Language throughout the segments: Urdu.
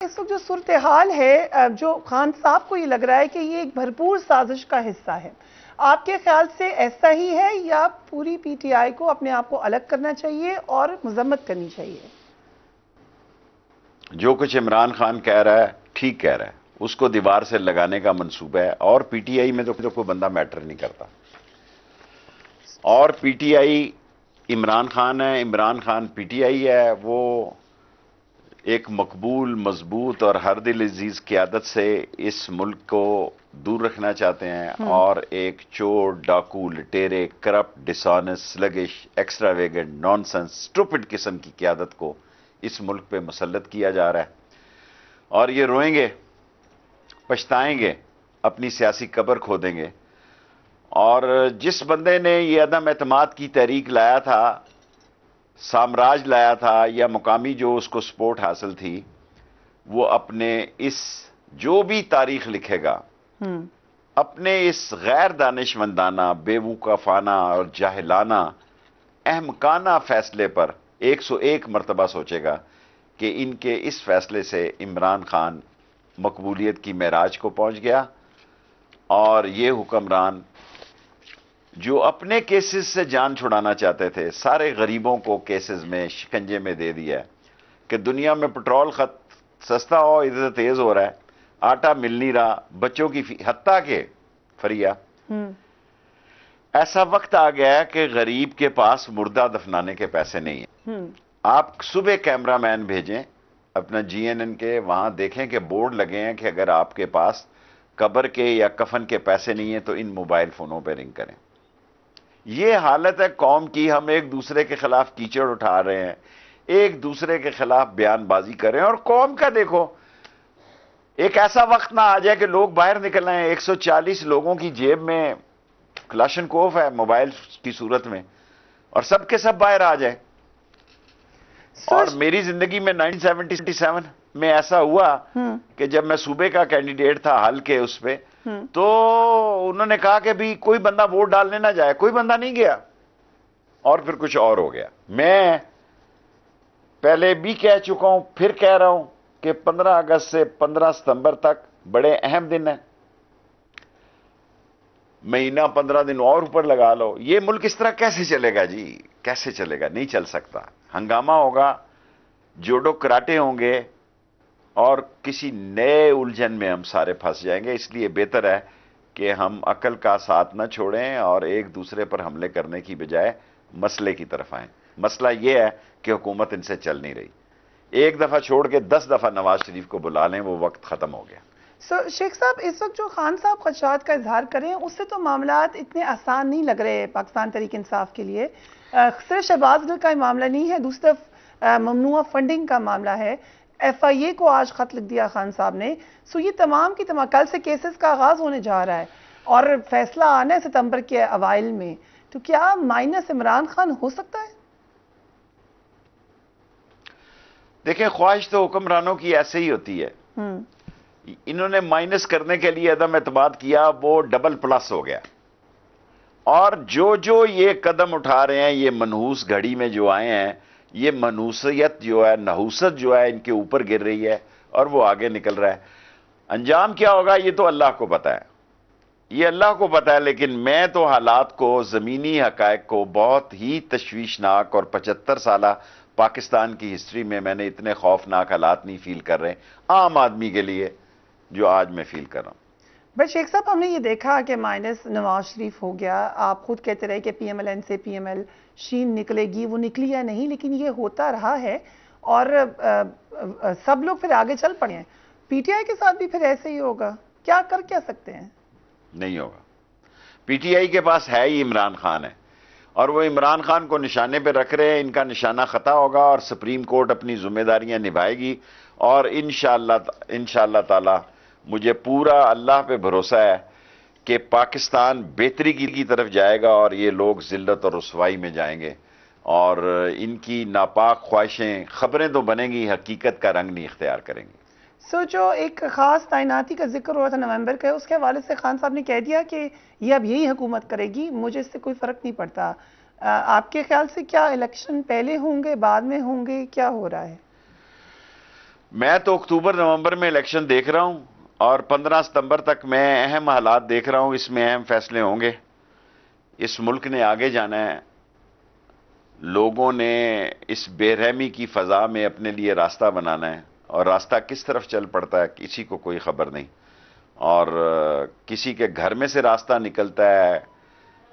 اس وقت جو صورتحال ہے جو خان صاحب کو یہ لگ رہا ہے کہ یہ ایک بھرپور سازش کا حصہ ہے، آپ کے خیال سے ایسا ہی ہے یا پوری پی ٹی آئی کو اپنے آپ کو الگ کرنا چاہیے اور مذمت کرنی چاہیے؟ جو کچھ عمران خان کہہ رہا ہے ٹھیک کہہ رہا ہے، اس کو دیوار سے لگانے کا منصوبہ ہے، اور پی ٹی آئی میں تو کوئی بندہ میٹر نہیں کرتا، اور P T I Imran Khan ہے، Imran Khan P T I ہے، وہ ایک مقبول مضبوط اور ہر دل عزیز قیادت سے اس ملک کو دور رکھنا چاہتے ہیں، اور ایک چور، ڈاکو، لٹیرے، کرپٹ، ڈسانس، sluggish, extravagant, nonsense, stupid قسم کی قیادت کو اس ملک پہ مسلط کیا جا رہا ہے، اور یہ روئیں گے، پچھتائیں گے، اپنی سیاسی قبر کھودیں گے۔ اور جس بندے نے یہ عدم اعتماد کی تحریک لایا تھا، سامراج لایا تھا، یا مقامی جو اس کو سپورٹ حاصل تھی، وہ اپنے اس جو بھی تاریخ لکھے گا اپنے اس غیر دانشمندانہ، بے وقوفانہ اور جاہلانہ، احمقانہ فیصلے پر 101 مرتبہ سوچے گا کہ ان کے اس فیصلے سے عمران خان مقبولیت کی معراج کو پہنچ گیا، اور یہ حکمران جو اپنے کیسز سے جان چھڑانا چاہتے تھے، سارے غریبوں کو کیسز میں شکنجے میں دے دیا ہے کہ دنیا میں پٹرول سستا ہو، ادھر تیز ہو رہا ہے، آٹا مل نہیں رہا، بچوں کی حتیٰ کہ فریا ایسا وقت آ گیا ہے کہ غریب کے پاس مردہ دفنانے کے پیسے نہیں ہیں۔ آپ صبح کیمرہ مین بھیجیں اپنا جی این این کے، وہاں دیکھیں کہ بورڈ لگے ہیں کہ اگر آپ کے پاس قبر کے یا کفن کے پیسے نہیں ہیں تو ان موبائل فونوں پہ رنگ کریں۔ یہ حالت ہے قوم کی، ہم ایک دوسرے کے خلاف کیچڑ اٹھا رہے ہیں، ایک دوسرے کے خلاف بیان بازی کر رہے ہیں، اور قوم کا دیکھو، ایک ایسا وقت نہ آ جائے کہ لوگ باہر نکل رہے ہیں، 140 لوگوں کی جیب میں کلاشن کوف ہے موبائل کی صورت میں، اور سب کے سب باہر آ جائیں۔ اور میری زندگی میں 1977 میں ایسا ہوا کہ جب میں صوبے کا کینڈیڈیٹ تھا حل کے اس پہ، تو انہوں نے کہا کہ بھی کوئی بندہ ووٹ ڈالنے نہ جائے، کوئی بندہ نہیں گیا، اور پھر کچھ اور ہو گیا۔ میں پہلے بھی کہہ چکا ہوں، پھر کہہ رہا ہوں کہ 15 اگست سے 15 ستمبر تک بڑے اہم دن ہیں، مہینہ 15 دن اور اوپر لگا لو، یہ ملک اس طرح کیسے چلے گا جی؟ کیسے چلے گا؟ نہیں چل سکتا، ہنگامہ ہوگا، جوڈو کراٹے ہوں گے، اور کسی نئے الجھن میں ہم سارے پھنس جائیں گے۔ اس لیے بہتر ہے کہ ہم عقل کا ساتھ نہ چھوڑیں اور ایک دوسرے پر حملے کرنے کی بجائے مسئلے کی طرف آئیں۔ مسئلہ یہ ہے کہ حکومت ان سے چل نہیں رہی، ایک دفعہ چھوڑ کے 10 دفعہ نواز شریف کو بلا لیں، وہ وقت ختم ہو گیا۔ شیخ صاحب، اس وقت جو خان صاحب خدشات کا اظہار کریں، اس سے تو معاملات اتنے آسان نہیں لگ رہے پاکستان تحریک انصاف کے لیے۔ صرف شہباز گل کا ہی معاملہ نہیں ہے، دوسری طرف ممنوعہ فنڈنگ کا معاملہ ہے، ایف آئی اے کو آج خط لکھ دیا خان صاحب نے۔ سو یہ تمام کی تمام کل سے کیسز کا آغاز ہونے جا رہا ہے اور فیصلہ آنا ہے ستمبر کے اوائل میں، تو کیا مائنس عمران خان ہو سکتا ہے؟ دیکھیں، خواہش تو حکمرانوں کی ایسے ہی ہوتی ہے، انہوں نے مائنس کرنے کے لیے عدم اعتماد کیا، وہ ڈبل پلس ہو گیا، اور جو یہ قدم اٹھا رہے ہیں، یہ منحوس گھڑی میں جو آئے ہیں، یہ منحوسیت جو ہے، نحوست جو ہے ان کے اوپر گر رہی ہے اور وہ آگے نکل رہا ہے۔ انجام کیا ہوگا یہ تو اللہ کو پتہ ہے، یہ اللہ کو پتہ ہے، لیکن میں تو حالات کو، زمینی حقائق کو بہت ہی تشویشناک، اور 75 سالہ پاکستان کی ہسٹری میں نے اتنے خوفناک حالات نہیں فیل کر رہے عام آدمی کے لیے جو آج میں فیل کر رہا ہوں۔ بٹ شیخ صاحب، ہم نے یہ دیکھا کہ مائنس نواز شریف ہو گیا، آپ خود کہتے رہے کہ پی ایم ایل این سے پی ایم ایل شین نکلے گی، وہ نکلی یا نہیں، لیکن یہ ہوتا رہا ہے، اور سب لوگ پھر آگے چل پڑے ہیں۔ پی ٹی آئی کے ساتھ بھی پھر ایسے ہی ہوگا، کیا کر سکتے ہیں؟ نہیں ہوگا، پی ٹی آئی کے پاس ہے ہی عمران خان ہے، اور وہ عمران خان کو نشانے پہ رکھ رہے ہیں، ان کا نشانہ خطا ہوگا، اور سپریم کورٹ اپنی ذمہ داریاں نبھائے گی، اور انشاءاللہ تعالی مجھے پورا اللہ پہ بھروسہ ہے کہ پاکستان بہتری کی طرف جائے گا، اور یہ لوگ ذلت اور رسوائی میں جائیں گے، اور ان کی ناپاک خواہشیں، خبریں تو بنیں گی، حقیقت کا رنگ نہیں اختیار کریں گی۔ جو ایک خاص تعیناتی کا ذکر ہوا تھا نومبر کا، اس کے حوالے سے خان صاحب نے کہہ دیا کہ یہ اب یہی حکومت کرے گی، مجھے اس سے کوئی فرق نہیں پڑتا۔ آپ کے خیال سے کیا الیکشن پہلے ہوں گے، بعد میں ہوں گے، کیا ہو رہا ہے؟ میں تو اکتوبر نومبر میں الیکشن دیکھ رہا ہوں اور 15 ستمبر تک میں اہم حالات دیکھ رہا ہوں. اس میں اہم فیصلے ہوں گے. اس ملک نے آگے جانا ہے. لوگوں نے اس بے رحمی کی فضا میں اپنے لیے راستہ بنانا ہے اور راستہ کس طرف چل پڑتا ہے کسی کو کوئی خبر نہیں. اور کسی کے گھر میں سے راستہ نکلتا ہے,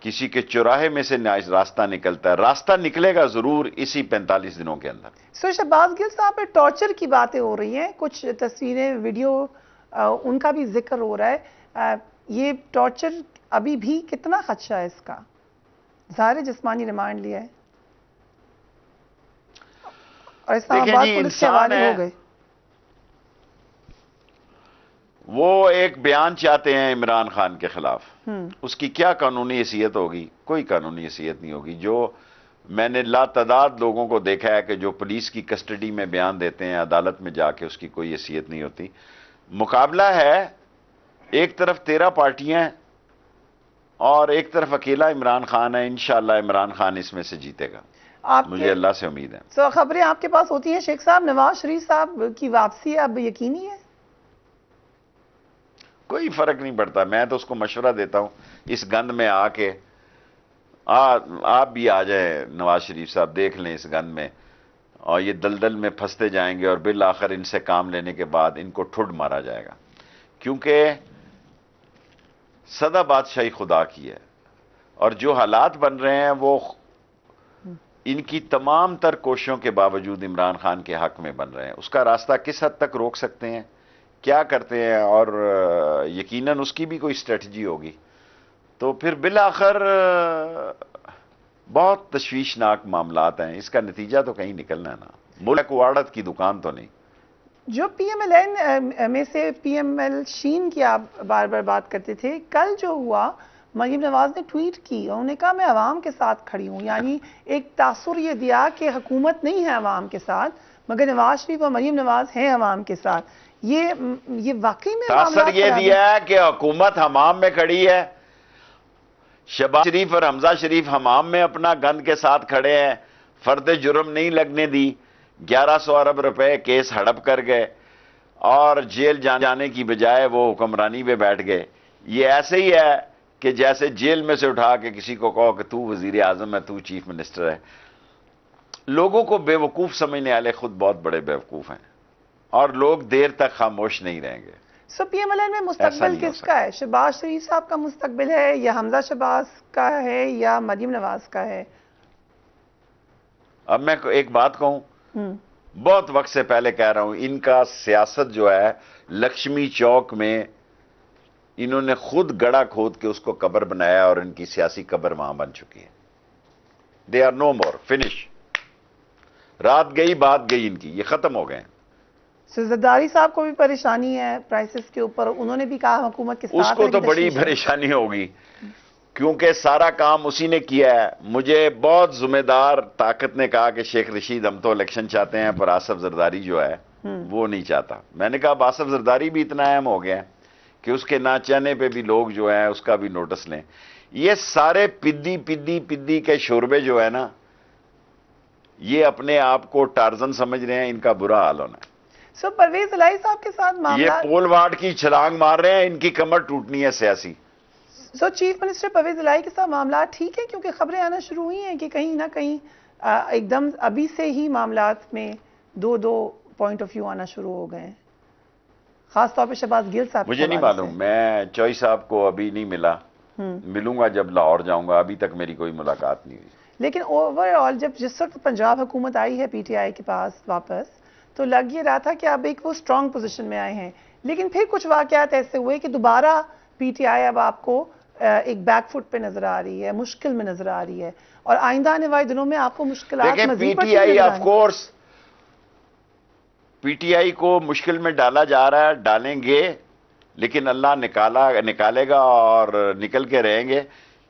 کسی کے چوراہے میں سے راستہ نکلتا ہے. راستہ نکلے گا ضرور اسی 45 دنوں کے اندر. شہباز گل صاحب پہ ٹارچر کی باتیں ہو رہی ہیں, کچھ تصویریں ویڈیو ان کا بھی ذکر ہو رہا ہے. یہ ٹارچر ابھی بھی کتنا خدشہ ہے اس کا؟ ظاہر جسمانی ریمانڈ لیا ہے اور اسلام آباد پولیس کے حوالے ہو گئے. وہ ایک بیان چاہتے ہیں عمران خان کے خلاف. اس کی کیا قانونی حیثیت ہوگی؟ کوئی قانونی حیثیت نہیں ہوگی. جو میں نے لاتعداد لوگوں کو دیکھا ہے کہ جو پولیس کی کسٹڈی میں بیان دیتے ہیں عدالت میں جا کے, اس کی کوئی حیثیت نہیں ہوتی. مقابلہ ہے, ایک طرف 13 پارٹیاں ہیں اور ایک طرف اکیلا عمران خان ہے. انشاءاللہ عمران خان اس میں سے جیتے گا, مجھے اللہ سے امید ہے. سو خبریں آپ کے پاس ہوتی ہیں شیخ صاحب, نواز شریف صاحب کی واپسی اب یقینی ہے؟ کوئی فرق نہیں پڑتا. میں تو اس کو مشورہ دیتا ہوں اس گند میں آ کے آپ بھی آ جائیں نواز شریف صاحب, دیکھ لیں اس گند میں, اور یہ دلدل میں پھنستے جائیں گے اور بالآخر ان سے کام لینے کے بعد ان کو ٹھڈ مارا جائے گا. کیونکہ سدا بادشاہی خدا کی ہے اور جو حالات بن رہے ہیں وہ ان کی تمام تر کوششوں کے باوجود عمران خان کے حق میں بن رہے ہیں. اس کا راستہ کس حد تک روک سکتے ہیں, کیا کرتے ہیں, اور یقیناً اس کی بھی کوئی اسٹریٹجی ہوگی. تو پھر بالآخر بہت تشویشناک معاملات ہیں. اس کا نتیجہ تو کہیں نکلنا ہے نا, ملک وارڈت کی دکان تو نہیں. جو پی ایم ایل این میں سے پی ایم ایل شین کی آپ بار بار بات کرتے تھے, کل جو ہوا مریم نواز نے ٹویٹ کی, انہوں نے کہا میں عوام کے ساتھ کھڑی ہوں. یعنی ایک تاثر یہ دیا کہ حکومت نہیں ہے عوام کے ساتھ, مگر نواز شریف اور مریم نواز ہیں عوام کے ساتھ. یہ واقعی میں تاثر یہ دیا ہے کہ حکومت حمام میں کھڑی ہے. شہباز شریف اور حمزہ شریف حمام میں اپنا گند کے ساتھ کھڑے ہیں, فرد جرم نہیں لگنے دی, 1100 ارب روپے کیس ہڑپ کر گئے اور جیل جانے کی بجائے وہ حکمرانی پہ بیٹھ گئے. یہ ایسے ہی ہے کہ جیسے جیل میں سے اٹھا کے کسی کو کہو کہ تو وزیر اعظم ہے, تو چیف منسٹر ہے. لوگوں کو بے وقوف سمجھنے والے خود بہت بڑے بے وقوف ہیں اور لوگ دیر تک خاموش نہیں رہیں گے. سو پی ایم ایل این میں مستقبل کس کا ہے؟ شہباز شریف صاحب کا مستقبل ہے یا حمزہ شہباز کا ہے یا مریم نواز کا ہے؟ اب میں ایک بات کہوں, بہت وقت سے پہلے کہہ رہا ہوں, ان کا سیاست جو ہے لکشمی چوک میں انہوں نے خود گڑا کھود کے اس کو قبر بنایا اور ان کی سیاسی قبر وہاں بن چکی ہے. They are no more, finish. رات گئی بات گئی ان کی, یہ ختم ہو گئے ہیں. زرداری صاحب کو بھی پریشانی ہے پرائسز کے اوپر, انہوں نے بھی کہا حکومت کے ساتھ. اس کو تو بڑی پریشانی ہوگی کیونکہ سارا کام اسی نے کیا ہے. مجھے بہت ذمہ دار طاقت نے کہا کہ شیخ رشید ہم تو الیکشن چاہتے ہیں پر آصف زرداری جو ہے وہ نہیں چاہتا. میں نے کہا آصف زرداری بھی اتنا اہم ہو گیا کہ اس کے نہ چاہنے پہ بھی لوگ جو ہیں اس کا بھی نوٹس لیں. یہ سارے پدی کے شوربے جو ہے نا, یہ اپنے آپ کو ٹارزن سمجھ رہے ہیں, ان کا برا حال ہونا ہے. سو پرویز الہی صاحب کے ساتھ معاملہ, یہ پول واٹ کی چھلانگ مار رہے ہیں, ان کی کمر ٹوٹنی ہے سیاسی. سو چیف منسٹر پرویز الہی کے ساتھ معاملات ٹھیک ہے؟ کیونکہ خبریں آنا شروع ہوئی ہیں کہ کہیں نہ کہیں ایک دم ابھی سے ہی معاملات میں دو پوائنٹ آف ویو آنا شروع ہو گئے ہیں, خاص طور پہ شہباز گل صاحب. مجھے نہیں معلوم, میں چوئی صاحب کو ابھی نہیں ملا, ملوں گا جب لاہور جاؤں گا. ابھی تک میری کوئی ملاقات نہیں ہوئی. لیکن اوور آل جس وقت پنجاب حکومت آئی ہے پی ٹی آئی کے پاس واپس, تو لگ یہ رہا تھا کہ اب ایک وہ اسٹرانگ پوزیشن میں آئے ہیں. لیکن پھر کچھ واقعات ایسے ہوئے کہ دوبارہ پی ٹی آئی اب آپ کو ایک بیک فٹ پہ نظر آ رہی ہے, مشکل میں نظر آ رہی ہے, اور آئندہ آنے والے دنوں میں آپ کو مشکلات مزید پی T I of course P T آئی کو مشکل میں ڈالا جا رہا ہے, ڈالیں گے, لیکن اللہ نکالے گا اور نکل کے رہیں گے.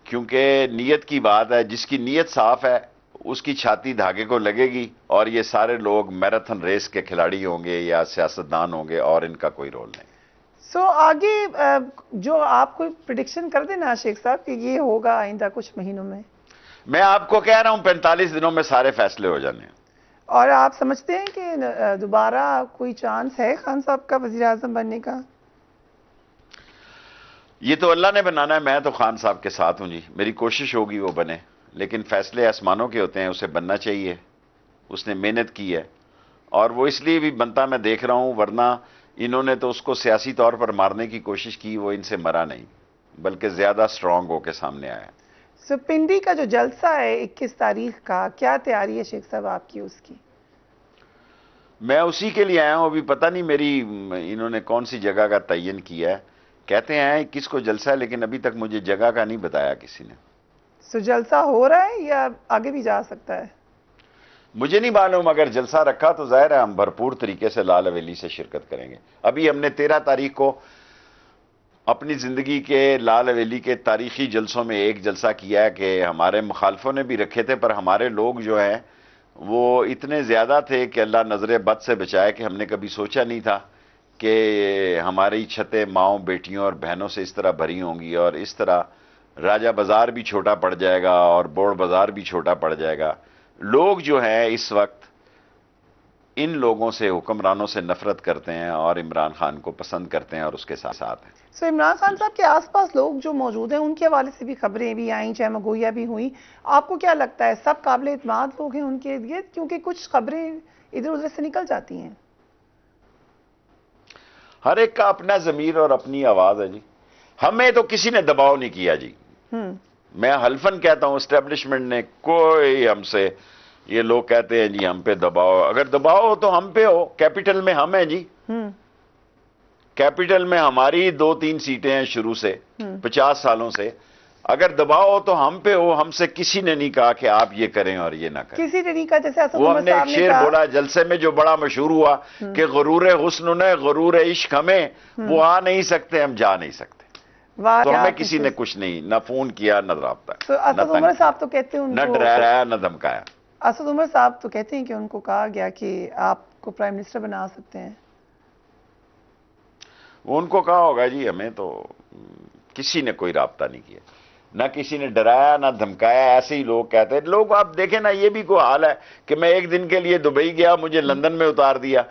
کیونکہ نیت کی بات ہے, جس کی نیت صاف ہے اس کی چھاتی دھاگے کو لگے گی, اور یہ سارے لوگ میراتھن ریس کے کھلاڑی ہوں گے یا سیاستدان ہوں گے, اور ان کا کوئی رول نہیں. سو آگے جو آپ کوئی پریڈکشن کر دینا شیخ صاحب کہ یہ ہوگا آئندہ کچھ مہینوں میں؟ میں آپ کو کہہ رہا ہوں 45 دنوں میں سارے فیصلے ہو جانے ہیں. اور آپ سمجھتے ہیں کہ دوبارہ کوئی چانس ہے خان صاحب کا وزیر اعظم بننے کا؟ یہ تو اللہ نے بنانا ہے، میں تو خان صاحب کے ساتھ ہوں جی، میری کوشش ہوگی وہ بنے، لیکن فیصلے آسمانوں کے ہوتے ہیں، اسے بننا چاہیے، اس نے محنت کی ہے، اور وہ اس لیے بھی بنتا میں دیکھ رہا ہوں، ورنہ انہوں نے تو اس کو سیاسی طور پر مارنے کی کوشش کی، وہ ان سے مرا نہیں بلکہ زیادہ سٹرونگ ہو کے سامنے آیا۔ سو پنڈی کا جو جلسہ ہے 21 تاریخ کا، کیا تیاری ہے شیخ صاحب آپ کی اس کی؟ میں اسی کے لیے آیا ہوں، ابھی پتہ نہیں میری انہوں نے کون سی جگہ کا تعین کیا ہے، کہتے ہیں 21 کو جلسہ ہے، لیکن ابھی تک مجھے جگہ کا نہیں بتایا کسی نے۔ سو جلسہ ہو رہا ہے یا آگے بھی جا سکتا ہے؟ مجھے نہیں معلوم، اگر جلسہ رکھا تو ظاہر ہے ہم بھرپور طریقے سے لال حویلی سے شرکت کریں گے۔ ابھی ہم نے 13 تاریخ کو اپنی زندگی کے لال حویلی کے تاریخی جلسوں میں ایک جلسہ کیا ہے کہ ہمارے مخالفوں نے بھی رکھے تھے، پر ہمارے لوگ جو ہیں وہ اتنے زیادہ تھے کہ اللہ نظر بد سے بچائے کہ ہم نے کبھی سوچا نہیں تھا کہ ہماری چھتیں ماؤں بیٹیوں اور بہنوں سے اس طرح بھری ہوں گی، اور اس طرح راجہ بازار بھی چھوٹا پڑ جائے گا اور بوڑ بازار بھی چھوٹا پڑ جائے گا۔ لوگ جو ہیں اس وقت ان لوگوں سے، حکمرانوں سے نفرت کرتے ہیں اور عمران خان کو پسند کرتے ہیں اور اس کے ساتھ ساتھ ہیں۔ سو عمران خان صاحب کے آس پاس لوگ جو موجود ہیں ان کے حوالے سے بھی خبریں بھی آئیں، چاہے مگویا بھی ہوئیں، آپ کو کیا لگتا ہے سب قابل اعتماد لوگ ہیں ان کے ارد گرد؟ کیونکہ کچھ خبریں ادھر ادھر سے نکل جاتی ہیں۔ ہر ایک کا اپنا ضمیر اور اپنی آواز ہے جی، ہمیں تو کسی نے دباؤ نہیں کیا جی، میں حلفاً کہتا ہوں اسٹیبلشمنٹ نے کوئی ہم سے، یہ لوگ کہتے ہیں جی ہم پہ دباؤ، اگر دباؤ ہو تو ہم پہ ہو، کیپٹل میں ہم ہیں جی، کیپٹل میں ہماری 2-3 سیٹیں ہیں شروع سے 50 سالوں سے، اگر دباؤ ہو تو ہم پہ ہو، ہم سے کسی نے نہیں کہا کہ آپ یہ کریں اور یہ نہ کریں۔ کسی نے نہیں کہا، جیسے اسد وہ ہم عمر نے صاحب ایک نے شعر کہا، بولا جلسے میں جو بڑا مشہور ہوا کہ غرور حسن نے غرور عشق ہمیں، وہ آ نہیں سکتے ہم جا نہیں سکتے، واہ تو کیا ہمیں آپ نے کسی نے کچھ نہیں، نہ فون کیا نہ رابطہ، تو نہ اسد تنگ عمر کیا، صاحب تو کہتے ہیں ان نہ کو، ڈرایا نہ دھمکایا۔ اسد عمر صاحب تو کہتے ہیں کہ ان کو کہا گیا کہ آپ کو پرائم منسٹر بنا سکتے ہیں۔ وہ ان کو کہا ہوگا جی، ہمیں تو کسی نے کوئی رابطہ نہیں کیا، نہ کسی نے ڈرایا نہ دھمکایا، ایسے ہی لوگ کہتے ہیں۔ لوگ آپ دیکھیں نا، یہ بھی کوئی حال ہے کہ میں ایک دن کے لیے دبئی گیا، مجھے لندن میں اتار دیا،